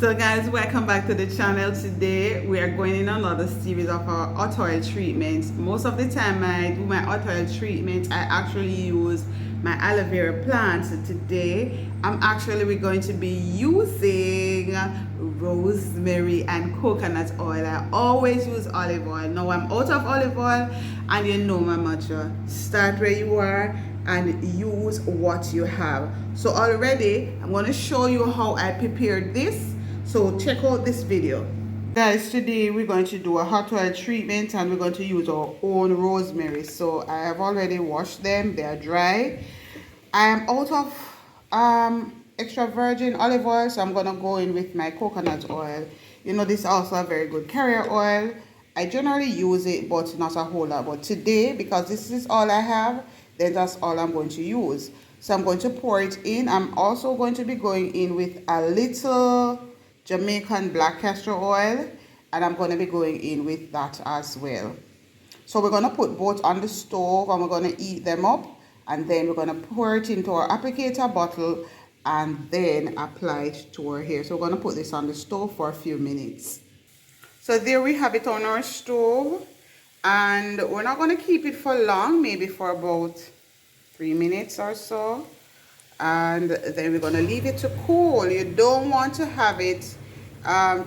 So guys, welcome back to the channel. Today we are going in another series of our hot oil treatments. Most of the time I do my hot oil treatment, I actually use my aloe vera plant. So today we're going to be using rosemary and coconut oil. I always use olive oil. Now I'm out of olive oil, and you know, my matcha, start where you are and use what you have. So already I'm going to show you how I prepared this, so check out this video. Guys, today we're going to do a hot oil treatment and we're going to use our own rosemary. So I have already washed them, they are dry. I am out of extra virgin olive oil, so I'm going to go in with my coconut oil. You know, this is also a very good carrier oil. I generally use it, but not a whole lot. But today, because this is all I have, then that's all I'm going to use. So I'm going to pour it in. I'm also going to be going in with a little Jamaican black castor oil, and I'm going to be going in with that as well. So we're going to put both on the stove and we're going to heat them up, and then we're going to pour it into our applicator bottle and then apply it to our hair. So we're going to put this on the stove for a few minutes. So there we have it on our stove, and we're not going to keep it for long, maybe for about 3 minutes or so, and then we're going to leave it to cool. You don't want to have it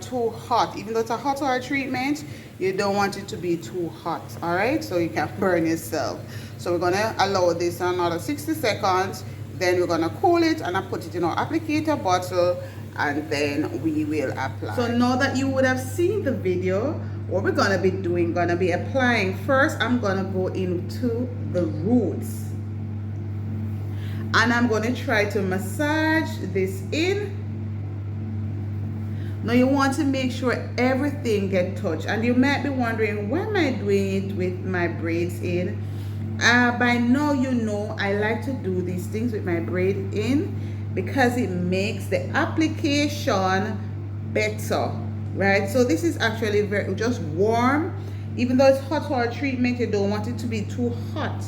too hot. Even though it's a hot oil treatment, you don't want it to be too hot, all right, so you can burn yourself. So we're going to allow this another 60 seconds, then we're going to cool it and I put it in our applicator bottle, and then we will apply. So now that you would have seen the video, what we're going to be doing, going to be applying. First I'm going to go into the roots and I'm going to try to massage this in. Now you want to make sure everything gets touched, and you might be wondering, why am I doing it with my braids in? By now you know I like to do these things with my braid in because it makes the application better, right? So this is actually very just warm. Even though it's hot oil treatment, you don't want it to be too hot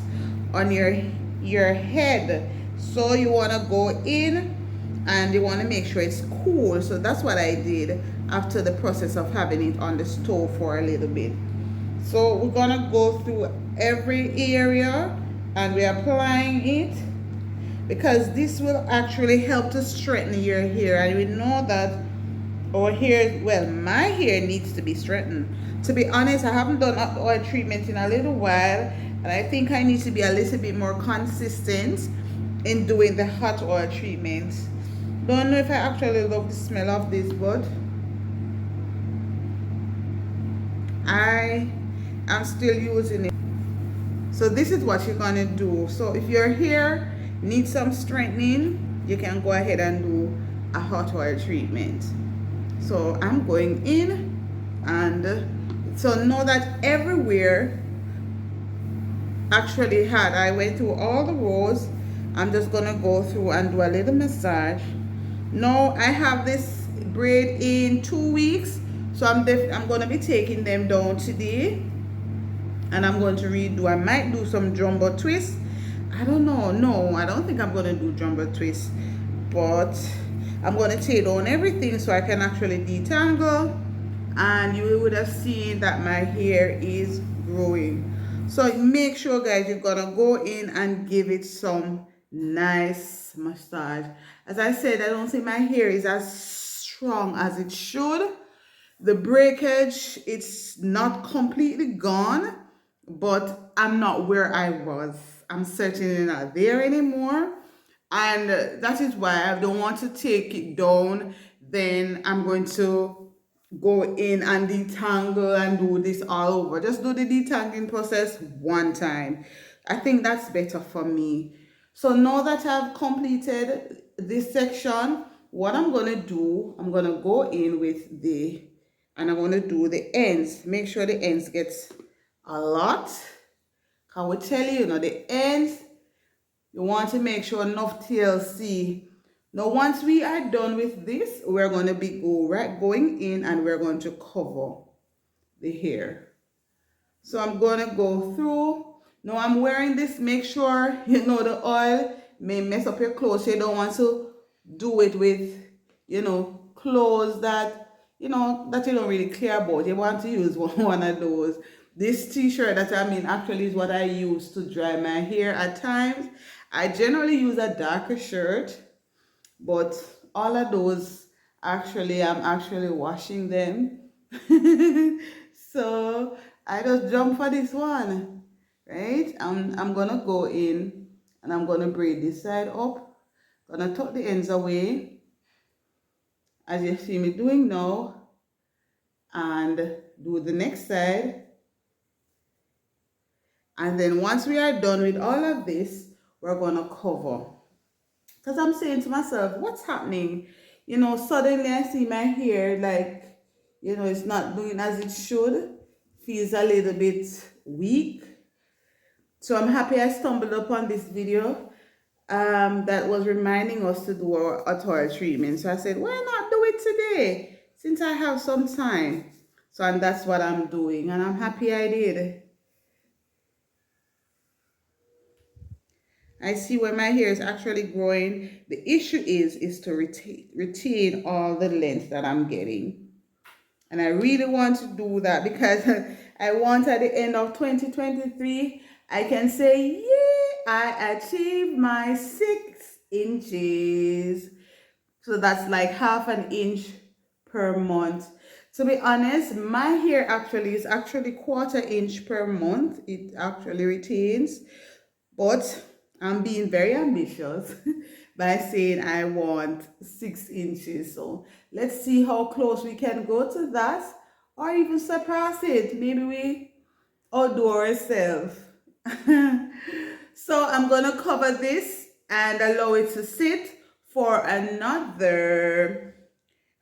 on your head. So you want to go in and you want to make sure it's cool. So that's what I did after the process of having it on the stove for a little bit. So we're gonna go through every area and we're applying it, because this will actually help to straighten your hair. And we know that our hair, well, my hair needs to be straightened. To be honest, I haven't done oil treatment in a little while, and I think I need to be a little bit more consistent in doing the hot oil treatment. Don't know if I actually love the smell of this, but I am still using it. So this is what you're gonna do. So if your hair needs some strengthening, you can go ahead and do a hot oil treatment. So I'm going in, and so know that everywhere actually I went through all the rows. I'm just gonna go through and do a little massage. Now I have this braid in 2 weeks, so I'm gonna be taking them down today, and I'm going to redo. I might do some jumbo twists. I don't know. No, I don't think I'm gonna do jumbo twists, but I'm gonna take down everything so I can actually detangle, and you would have seen that my hair is growing. So make sure, guys, you're gonna go in and give it some nice massage. As I said, I don't think my hair is as strong as it should. The breakage, it's not completely gone, but I'm not where I was. I'm certainly not there anymore, and that is why I don't want to take it down. Then I'm going to go in and detangle and do this all over. Just do the detangling process one time. I think that's better for me. So now that I've completed this section, what I'm going to do, I'm going to go in with and I'm going to do the ends. Make sure the ends get a lot. I will tell you, you know, the ends, you want to make sure enough TLC. Now once we are done with this, we're going to be going in and we're going to cover the hair. So I'm going to go through. Now I'm wearing this. Make sure you know the oil may mess up your clothes. You don't want to do it with, you know, clothes that, you know, that you don't really care about. You want to use one of those. This t-shirt that I'm in actually is what I use to dry my hair at times. I generally use a darker shirt, but all of those actually, I'm actually washing them. So I just jump for this one, right? I'm gonna go in and I'm gonna braid this side up. Gonna tuck the ends away, as you see me doing now, and do the next side. And then once we are done with all of this, we're gonna cover. Because I'm saying to myself, what's happening? You know, suddenly I see my hair like, you know, it's not doing as it should. Feels a little bit weak. So I'm happy I stumbled upon this video that was reminding us to do our oil treatment. So I said, why not do it today since I have some time? So, and that's what I'm doing. And I'm happy I did. I see where my hair is actually growing. The issue is to retain all the length that I'm getting. And I really want to do that because I want at the end of 2023, I can say, yeah, I achieved my 6 inches. So that's like half an inch per month. To be honest, my hair actually is actually 1/4 inch per month. It actually retains. But I'm being very ambitious by saying I want 6 inches. So let's see how close we can go to that or even surpass it. Maybe we outdo ourselves. So I'm going to cover this and allow it to sit for another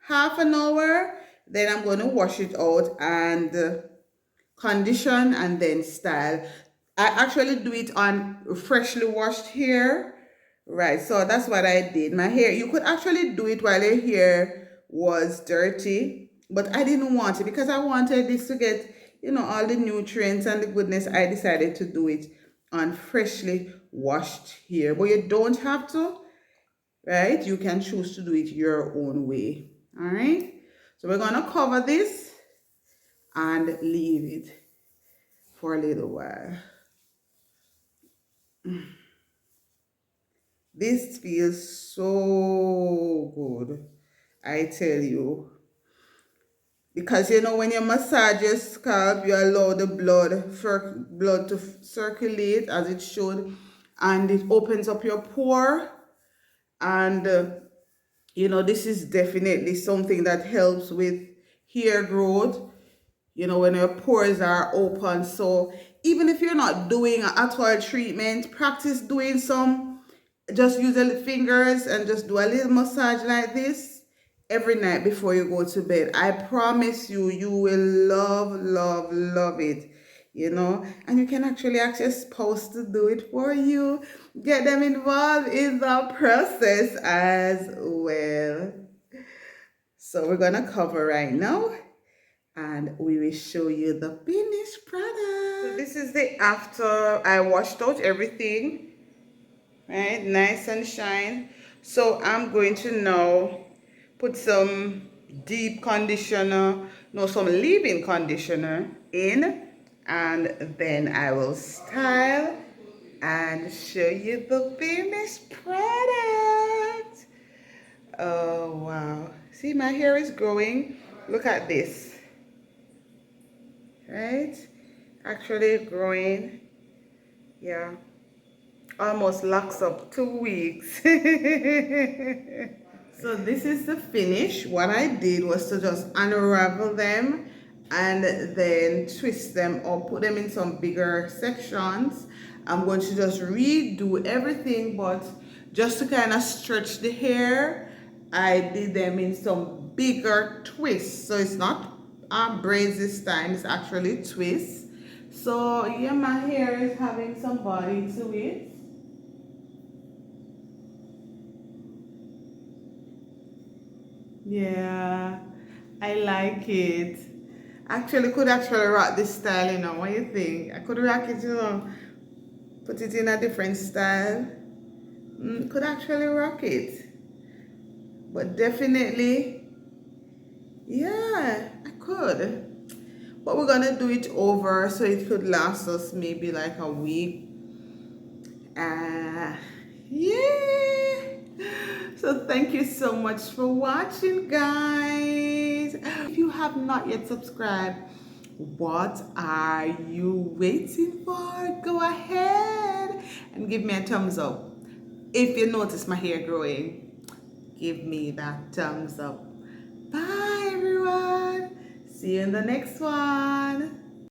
half an hour. Then I'm going to wash it out and condition and then style. I actually do it on freshly washed hair, right? So that's what I did. My hair, you could actually do it while your hair was dirty, but I didn't want it because I wanted this to get, you know, all the nutrients and the goodness. I decided to do it on freshly washed hair, but you don't have to, right? You can choose to do it your own way. All right, so we're gonna cover this and leave it for a little while. This feels so good, I tell you. Because you know, when you massage your scalp, you allow the blood to circulate as it should, and it opens up your pore. And you know, this is definitely something that helps with hair growth, you know, when your pores are open. So even if you're not doing an oil treatment, practice doing some, just use the fingers and just do a little massage like this every night before you go to bed. I promise you, you will love it, you know. And you can actually ask your spouse to do it for you. Get them involved in the process as well. So we're gonna cover right now and we will show you the finished product. So this is the after I washed out everything, right? Nice and shine. So I'm going to now put some deep conditioner, no, some leave-in conditioner in, and then I will style and show you the finished product. Oh wow, see, my hair is growing. Look at this, right? Actually growing. Yeah, almost locks up 2 weeks. So this is the finish. What I did was to just unravel them and then twist them or put them in some bigger sections. I'm going to just redo everything, but just to kind of stretch the hair, I did them in some bigger twists. So it's not braids this time, it's actually twists. So yeah, my hair is having some body to it. Yeah, I like it. Actually, could actually rock this style, you know. What do you think? I could rock it, you know, put it in a different style. Could actually rock it. But definitely, Yeah, I could. But we're gonna do it over so it could last us maybe like a week. Uh, yeah. So thank you so much for watching, guys. If you have not yet subscribed, what are you waiting for? Go ahead and give me a thumbs up. If you notice my hair growing, give me that thumbs up. Bye, everyone. See you in the next one.